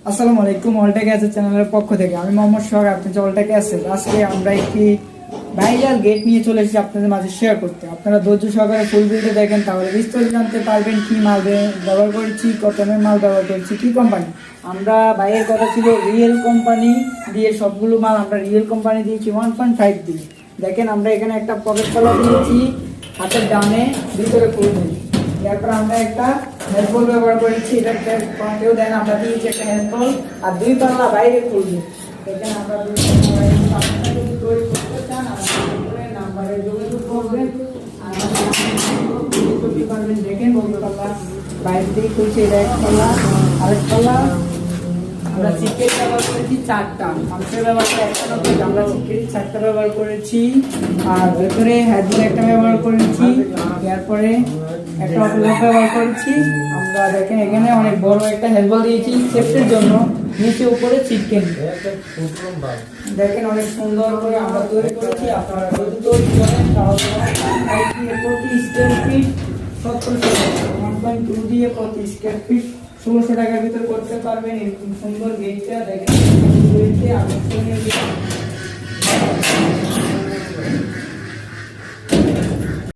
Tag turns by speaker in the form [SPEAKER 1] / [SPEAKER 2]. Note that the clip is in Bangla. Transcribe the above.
[SPEAKER 1] আসসালামু আলাইকুম। অলটেক অ্যাসেট চ্যানেলের পক্ষ থেকে আমি মোহাম্মদ সোহাগ, আপনি যে অলটেক অ্যাসেট। আজকে আমরা একটি ভাইরাল গেট নিয়ে চলে এসেছি আপনাদের মাঝে শেয়ার করতে। আপনারা ধৈর্য সহকারে ফুল ভিডিও দেখেন, তাহলে বিস্তারিত জানতে পারবেন কি মাল ব্যবহার করেছি, কত এমএম মাল ব্যবহার করেছি, কি কোম্পানি। আমরা ভাইয়ের কথা ছিল রিয়েল কোম্পানি দিয়ে সবগুলো মাল আমরা রিয়েল কোম্পানি দিয়েছি 1.5 দিয়ে। দেখেন আমরা এখানে একটা পকেট কলা দিয়েছি হাতের ডানে, ভিতরে ফুল দিয়েছি। এরপর আমরা একটা হেল্পবল ব্যবহার করেছি, এটা কেউ দেন, আমরা দিয়েছি একটা হেল্পবল আর 2 পাল্লা বাইরে খুলবে। এখানে আমরা 2 পাল্লা বাইরে আপনারা যদি তৈরি করতে চান আমাদের নাম্বারে যোগাযোগ করবেন আর করতে পারবেন। দেখেন 2 পাল্লা বাইরে দিয়ে খুলছে, এটা 1 পাল্লা আরেক পাল্লা। আমরা চিকেন ব্যবহার করেছি 4টা, মাংসের ব্যবহার একটা নয়, আমরা চিকেন 4টা ব্যবহার করেছি আর ভেতরে হ্যান্ডেল একটা ব্যবহার করেছি, এরপরে একটা অপলক ব্যবহার করেছি। আমরা দেখেন এখানে অনেক বড় একটা হেলবল দিয়েছি সেফটির জন্য, নিচে উপরে চিকেন। দেখেন অনেক সুন্দর করে আমরা তৈরি করেছি। আপনারা যদি তৈরি করেন তাহলে প্রতি স্কোয়ার ফিট 1700 টাকা, 1.2 দিয়ে প্রতি স্কোয়ার ফিট 1600 টাকার ভিতরে করতে পারবেন। এরকম সুন্দর গেটটা দেখেন,